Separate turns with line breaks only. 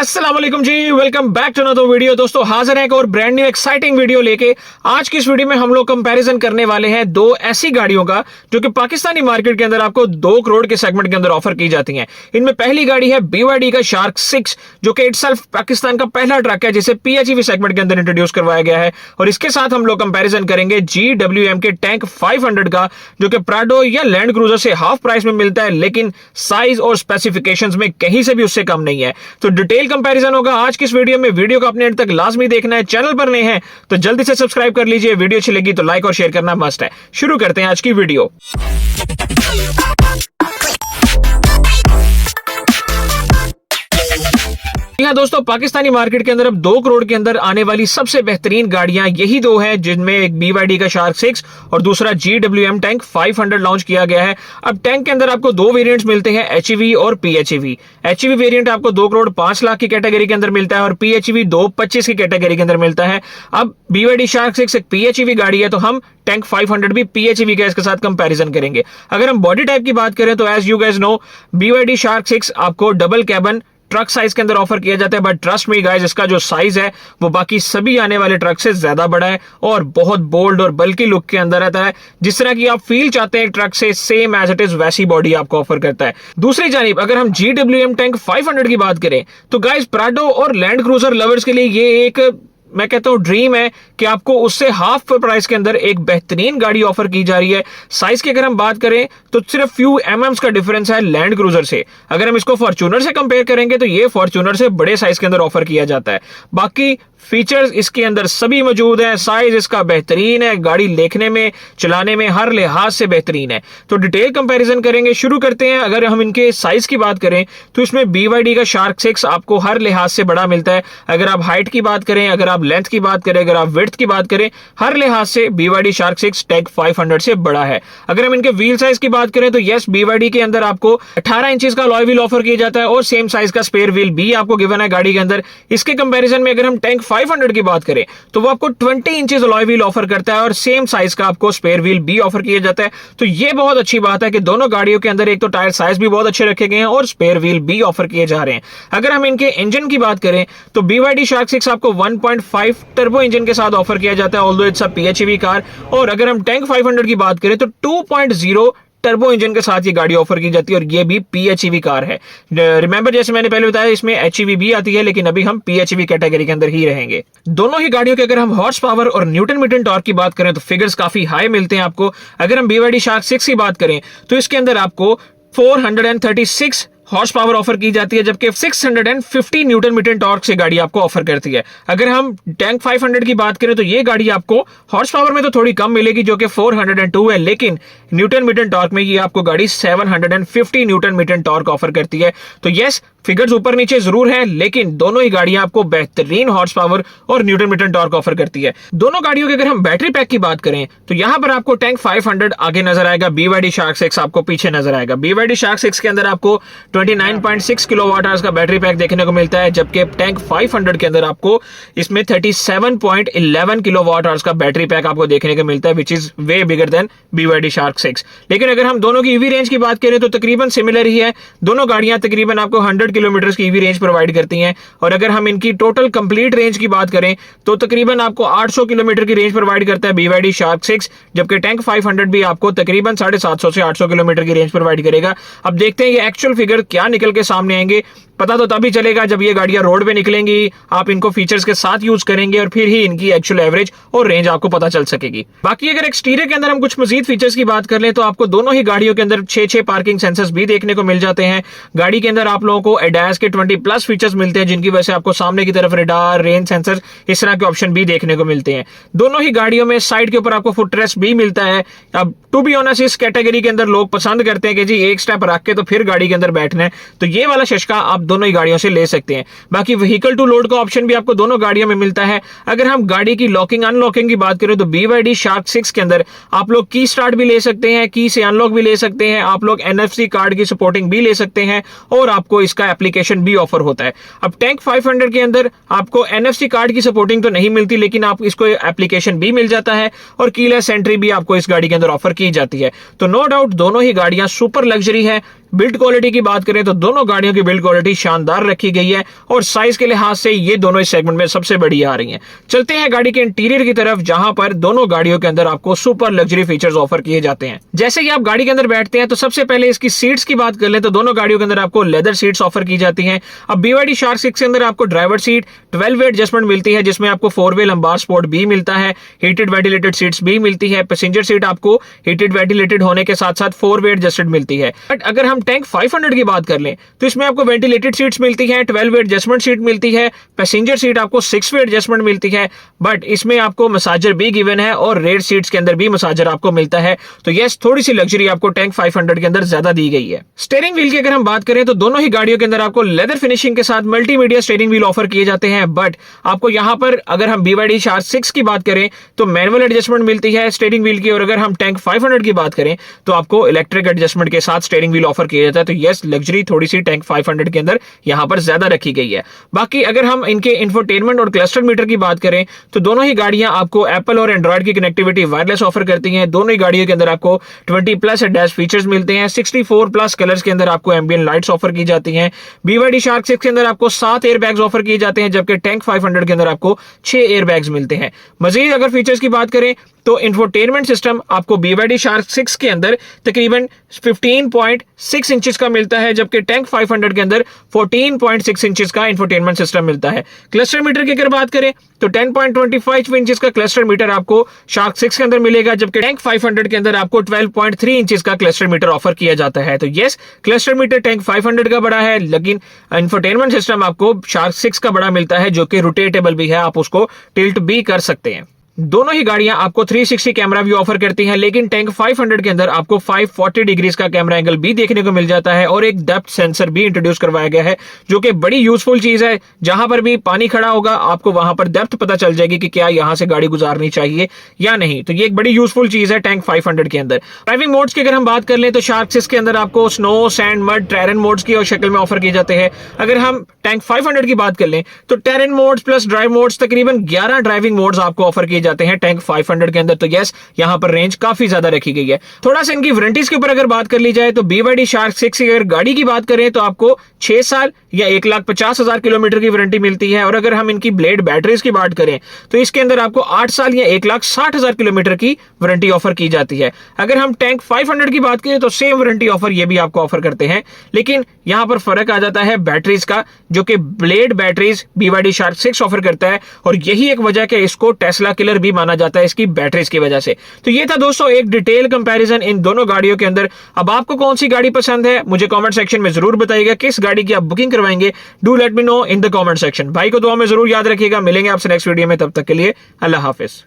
अस्सलाम वालेकुम जी, welcome back to another video. दोस्तों हाजिर हैं एक और ब्रांड न्यू एक्साइटिंग वीडियो लेके। आज की इस वीडियो में हम लोग कंपैरिजन करने वाले हैं दो ऐसी गाड़ियों का जो कि पाकिस्तानी मार्केट के अंदर आपको 2 करोड़ के सेगमेंट के अंदर ऑफर की जाती हैं। इनमें पहली गाड़ी है BYD का शार्क 6 जो कि इटसेल्फ पाकिस्तान का पहला ट्रक है जिसे PHEV सेगमेंट के अंदर इंट्रोड्यूस करवाया गया है। और इसके साथ हम लोग कंपैरिजन करेंगे GWM के टैंक 500 का जो कि प्राडो या लैंड क्रूजर से हाफ प्राइस में मिलता है, लेकिन साइज और स्पेसिफिकेशंस में कहीं से भी उससे कम नहीं है। तो डिटेल कंपैरिजन होगा आज की इस वीडियो में। वीडियो को अपने एंड तक लाजमी देखना है। चैनल पर नए हैं तो जल्दी से सब्सक्राइब कर लीजिए। वीडियो अच्छी लगी तो लाइक और शेयर करना मस्ट है। शुरू करते हैं आज की वीडियो। हाँ दोस्तों, पाकिस्तानी मार्केट के अंदर अब 2 करोड़ के अंदर आने वाली सबसे बेहतरीन गाड़ियां यही दो हैं, जिनमें एक BYD का शार्क 6 और दूसरा GWM टैंक 500 लॉन्च किया गया है। अब टैंक के अंदर आपको 2 वेरिएंट्स मिलते हैं, HEV और PHEV। HEV वेरिएंट आपको 2 करोड़ 5 लाख की कैटेगरी के अंदर मिलता है और PHEV 2.25 की कैटेगरी के अंदर मिलता है। अब BYD शार्क 6 एक PHEV गाड़ी है तो हम टैंक 500 भी PHEV का इसके साथ कंपैरिजन करेंगे। अगर हम बॉडी टाइप की बात करें तो as you guys know BYD shark 6 आपको डबल कैबन ट्रक साइज के अंदर ऑफर किया जाता है, बट ट्रस्ट मी गाइस इसका जो साइज है वो बाकी सभी आने वाले ट्रक से ज्यादा बड़ा है और बहुत बोल्ड और बल्कि लुक के अंदर रहता है। जिस तरह की आप फील चाहते हैं ट्रक से, सेम एज इट इज वैसी बॉडी आपको ऑफर करता है। दूसरी जानिब अगर हम GWM टैंक 500 की बात करें तो गाइस प्राडो और लैंड क्रूजर लवर्स के लिए ये एक, मैं कहता हूं, ड्रीम है कि आपको उससे हाफ प्राइस के अंदर एक बेहतरीन गाड़ी ऑफर की जा रही है। साइज की अगर हम बात करें तो सिर्फ फ्यू एमएम्स का डिफरेंस है लैंड क्रूजर से। अगर हम इसको फॉर्च्यूनर से कंपेयर करेंगे तो ये फॉर्च्यूनर से बड़े साइज के अंदर ऑफर किया जाता है। बाकी फीचर्स इसके अंदर सभी मौजूद हैं। साइज इसका बेहतरीन है, गाड़ी देखने में, चलाने में हर लिहाज से बेहतरीन है। तो डिटेल कंपैरिजन करेंगे, शुरू करते हैं। अगर हम इनके साइज की बात करें तो इसमें BYD का शार्क 6 आपको हर लिहाज से बड़ा मिलता है। अगर आप हाइट की बात करें, अगर आप लेंथ की बात करें, अगर आप विड्थ की बात करें, हर लिहाज से BYD शार्क 6 टैंक 500 से बड़ा है। अगर हम इनके व्हील साइज की बात करें तो यस, BYD के अंदर आपको 18 इंचेस का अलॉय व्हील ऑफर किया जाता है और सेम साइज का स्पेयर व्हील भी आपको गिवन है गाड़ी के अंदर। इसके कंपैरिजन में अगर हम टैंक 500 की बात करें तो वो आपको 20 इंचेस अलॉय व्हील ऑफर करता है और सेम साइज का आपको स्पेयर व्हील भी ऑफर किया जाता है। तो ये बहुत अच्छी बात है कि दोनों गाड़ियों के अंदर एक तो टायर साइज भी बहुत अच्छे रखे गए हैं और स्पेयर व्हील भी ऑफर किए जा रहे हैं। अगर हम इनके इंजन की बात करें तो BYD शार्क 6 आपको 1.5 टर्बो इंजन के साथ ऑफर किया जाता है, although it's a PHEV car. और अगर हम टैंक 500 की बात करें तो 2.0 टर्बो इंजन के साथ ये गाड़ी ऑफर की जाती है और ये भी PHEV कार है। रिमेंबर, जैसे मैंने पहले बताया, इसमें HEV भी आती है, लेकिन अभी हम PHEV कैटेगरी के अंदर ही रहेंगे। दोनों ही गाड़ियों के अगर हम हॉर्स पावर और न्यूटन मीटर टॉर्क की बात करें तो फिगर्स काफी हाई मिलते हैं आपको। अगर हम BYD शार्क 6 की बात करें तो इसके अंदर आपको 436 हॉर्स पावर ऑफर की जाती है, जबकि 650 न्यूटन मीटर टॉर्क से गाड़ी आपको ऑफर करती है। अगर हम टैंक 500 की बात करें तो ये गाड़ी आपको हॉर्स पावर में तो थोड़ी कम मिलेगी जो कि 402 है, लेकिन न्यूटन मीटर टॉर्क में ये आपको गाड़ी 750 न्यूटन मीटर टॉर्क ऑफर करती है। तो यस, फिगर्स ऊपर नीचे जरूर हैं, लेकिन दोनों ही गाड़ियां आपको बेहतरीन हॉर्स पावर और न्यूटन मीटर टॉर्क ऑफर करती है। दोनों गाड़ियों के अगर हम बैटरी पैक की बात करें तो यहां पर आपको टैंक 500 आगे नजर आएगा, BYD शार्क 6 आपको पीछे नजर आएगा। BYD शार्क 6 के अंदर आपको 29.6 किलोवाट आवर्स का बैटरी पैक देखने को मिलता है, जबकि टैंक 500 के अंदर आपको इसमें 37.11 किलोवाट आवर्स का बैटरी पैक आपको देखने को मिलता है, which is way bigger than BYD shark 6। लेकिन अगर हम दोनों की EV रेंज की बात करें तो तकरीबन सिमिलर ही है। दोनों गाड़ियां तकरीबन आपको 100 किलोमीटर की EV रेंज प्रोवाइड करती हैं। और अगर हम इनकी टोटल कंप्लीट रेंज की बात करें तो तकरीबन आपको 800 किलोमीटर की रेंज प्रोवाइड करता है BYD शार्क 6, जबकि टैंक 500 भी आपको तकरीबन 750 से 800 किलोमीटर की रेंज प्रोवाइड करेगा। अब देखते हैं ये एक्चुअल फिगर क्या निकल के सामने आएंगे। पता तो तभी चलेगा जब ये गाड़ियां रोड पे निकलेंगी, आप इनको फीचर्स के साथ यूज करेंगे और फिर ही इनकी एक्चुअल एवरेज और रेंज आपको पता चल सकेगी। बाकी अगर एक्सटीरियर के अंदर हम कुछ मजीद फीचर्स की बात कर लें तो आपको दोनों ही गाड़ियों के अंदर 6 पार्किंग सेंसर्स भी देखने को मिल जाते हैं। गाड़ी के अंदर आप लोगों को ADAS के 20+ फीचर्स मिलते हैं, जिनकी वजह से आपको सामने की तरफ रडार, रेन सेंसर, इस तरह के ऑप्शन भी देखने को मिलते हैं। दोनों ही गाड़ियों में साइड के ऊपर आपको फुट रेस्ट भी मिलता है। अब टू बी ऑनेस्ट, इस कैटेगरी के अंदर लोग पसंद करते हैं कि जी एक स्टेप रख के तो फिर गाड़ी के अंदर बैठना है, तो ये वाला शशका आप दोनों ही गाड़ियों से ले सकते हैं। बाकी व्हीकल टू लोड का ऑप्शन भी आपको दोनों गाड़ियों में मिलता है। अगर हम गाड़ी की लॉकिंग अनलॉकिंग की बात करें तो BYD शार्क 6 के अंदर आप लोग की स्टार्ट भी ले सकते हैं, की से अनलॉक भी ले सकते हैं, आप लोग NFC कार्ड की सपोर्टिंग भी ले सकते हैं और आपको इसका एप्लीकेशन भी ऑफर होता है। अब टैंक 500 के अंदर आपको NFC कार्ड की सपोर्टिंग तो नहीं मिलती, लेकिन आप इसको एप्लीकेशन भी मिल जाता है और कीलेस एंट्री भी आपको इस गाड़ी के अंदर ऑफर की जाती है। तो नो डाउट दोनों ही गाड़ियां सुपर लग्जरी है। बिल्ड क्वालिटी की बात करें तो दोनों गाड़ियों की बिल्ड क्वालिटी शानदार रखी गई है और साइज के लिहाज से ये दोनों इस सेगमेंट में सबसे बड़ी आ रही हैं। चलते हैं गाड़ी के इंटीरियर की तरफ, जहां पर दोनों गाड़ियों के अंदर आपको सुपर लग्जरी फीचर्स ऑफर किए जाते हैं। जैसे कि आप गाड़ी के अंदर बैठते हैं तो सबसे पहले इसकी सीट्स की बात कर लें तो दोनों गाड़ियों के अंदर आपको लेदर सीट्स ऑफर की जाती हैं। अब BYD शार्क 6 के अंदर आपको ड्राइवर सीट 12 वे एडजस्टमेंट मिलती है, जिसमें आपको 4 वे लंबार स्पोर्ट भी मिलता है, हीटेड वेंटिलेटेड सीट्स भी मिलती है। पैसेंजर सीट आपको हीटेड वेंटिलेटेड होने के साथ साथ 4 वे एडजस्टेड मिलती है। बट अगर हम टैंक 500 की बात कर लें तो इसमें आपको वेंटिलेटेड सीट्स मिलती है, 12 वे एडजस्टमेंट सीट मिलती है, पैसेंजर सीट आपको 6 वे एडजस्टमेंट मिलती है, बट इसमें आपको मसाजर भी गिवन है और रेयर सीट्स के अंदर भी मसाजर आपको मिलता है। तो यस, थोड़ी सी लग्जरी आपको टैंक 500 के अंदर ज्यादा दी गई है। स्टीयरिंग व्हील की अगर हम बात करें तो दोनों ही गाड़ियों के अंदर आपको लेदर फिनिशिंग के साथ मल्टीमीडिया स्टीयरिंग व्हील ऑफर किए जाते हैं। बट आपको यहां पर अगर हम BYD शार्क 6 की बात करें तो मैनुअल एडजस्टमेंट मिलती है स्टीयरिंग व्हील की, और अगर हम टैंक 500 की बात करें तो आपको इलेक्ट्रिक एडजस्टमेंट के साथ स्टीयरिंग व्हील ऑफर किया जाता है। तो यस, लग्जरी थोड़ी सी टैंक 500 के अंदर यहां पर ज्यादा रखी गई है। बाकी अगर हम इनके इंफोटेनमेंट और क्लस्टर मीटर की बात करें तो दोनों ही गाड़ियां आपको एप्पल और एंड्रॉइड की कनेक्टिविटी वायरलेस ऑफर करती हैं। दोनों ही गाड़ियों के अंदर आपको 20+ डैश फीचर्स मिलते हैं। 64+ कलर्स के अंदर आपको एम्बियंट लाइट्स ऑफर की जाती हैं। BYD शार्क 6 के अंदर आपको 7 एयरबैग्स ऑफर किए जाते हैं, जबकि टैंक 500 के अंदर आपको 6 एयरबैग्स मिलते हैं। मजीद अगर फीचर्स की बात करें तो इंफोटेनमेंट सिस्टम आपको BYD शार्क 6 के अंदर तकरीबन 15.6 इंचेस का मिलता है, जबकि टैंक 500 के अंदर 14.6 इंचेस का इंफोटेनमेंट सिस्टम मिलता है। क्लस्टर मीटर की अगर बात करें तो 10.25 इंचेस का क्लस्टर मीटर आपको शार्क 6 के अंदर मिलेगा, जबकि टैंक 500 के अंदर आपको 12.3 इंचेस का क्लस्टर मीटर ऑफर किया जाता है। तो यस, क्लस्टर मीटर टैंक 500 का बड़ा है, लेकिन इंफोटेनमेंट सिस्टम आपको शार्क 6 का बड़ा मिलता है, जो कि रोटेटेबल भी है, आप उसको टिल्ट भी कर सकते हैं। दोनों ही गाड़ियां आपको 360 कैमरा भी ऑफर करती हैं, लेकिन टैंक 500 के अंदर आपको 540 डिग्रीज का कैमरा एंगल भी देखने को मिल जाता है और एक डेप्थ सेंसर भी इंट्रोड्यूस करवाया गया है, जो कि बड़ी यूजफुल चीज है। जहां पर भी पानी खड़ा होगा आपको वहां पर डेप्थ पता चल जाएगी कि क्या यहां से गाड़ी गुजारनी चाहिए या नहीं। तो ये एक बड़ी यूजफुल चीज है टैंक 500 के अंदर। ड्राइविंग मोड्स की अगर हम बात कर लें तो शार्क 6 के अंदर आपको snow, sand, mud, terrain modes की और शक्ल में ऑफर किए जाते हैं। अगर हम टैंक 500 की बात कर लें तो terrain modes plus drive modes तकरीबन 11 ड्राइविंग मोड्स आपको ऑफर किए जाते हैं टैंक 500 के अंदर। तो यस, यहां पर रेंज काफी ज्यादा रखी गई है। थोड़ा सा इनकी वारंटीज के ऊपर अगर बात कर ली जाए तो BYD शार्क 6 की अगर गाड़ी की बात करें तो आपको 6 साल या 1,50,000 किलोमीटर की वारंटी मिलती है, और अगर हम इनकी ब्लेड बैटरीज की बात करें तो इसके अंदर आपको 8 साल या 1,60,000 किलोमीटर की वारंटी ऑफर की जाती है। अगर हम टैंक 500 की बात करें तो सेम वारंटी ऑफर ये भी आपको ऑफर करते हैं, लेकिन यहां पर फर्क आ जाता है बैटरीज का, जो कि blade batteries BYD shark 6 offer करता है, और यही एक वजह कि इसको टेस्ला किलर भी माना जाता है इसकी बैटरीज की वजह से। तो ये था दोस्तों एक डिटेल कंपैरिजन इन दोनों गाड़ियों के अंदर। अब आपको कौन सी गाड़ी पसंद है मुझे कमेंट सेक्शन में जरूर बताइएगा, किस गाड़ी की आप बुकिंग करवाएंगे। Do let me know in the comment section. भाई को दुआ में जरूर याद रखिएगा। मिलेंगे आपसे नेक्स्ट वीडियो में, तब तक के लिए अल्लाह हाफिज।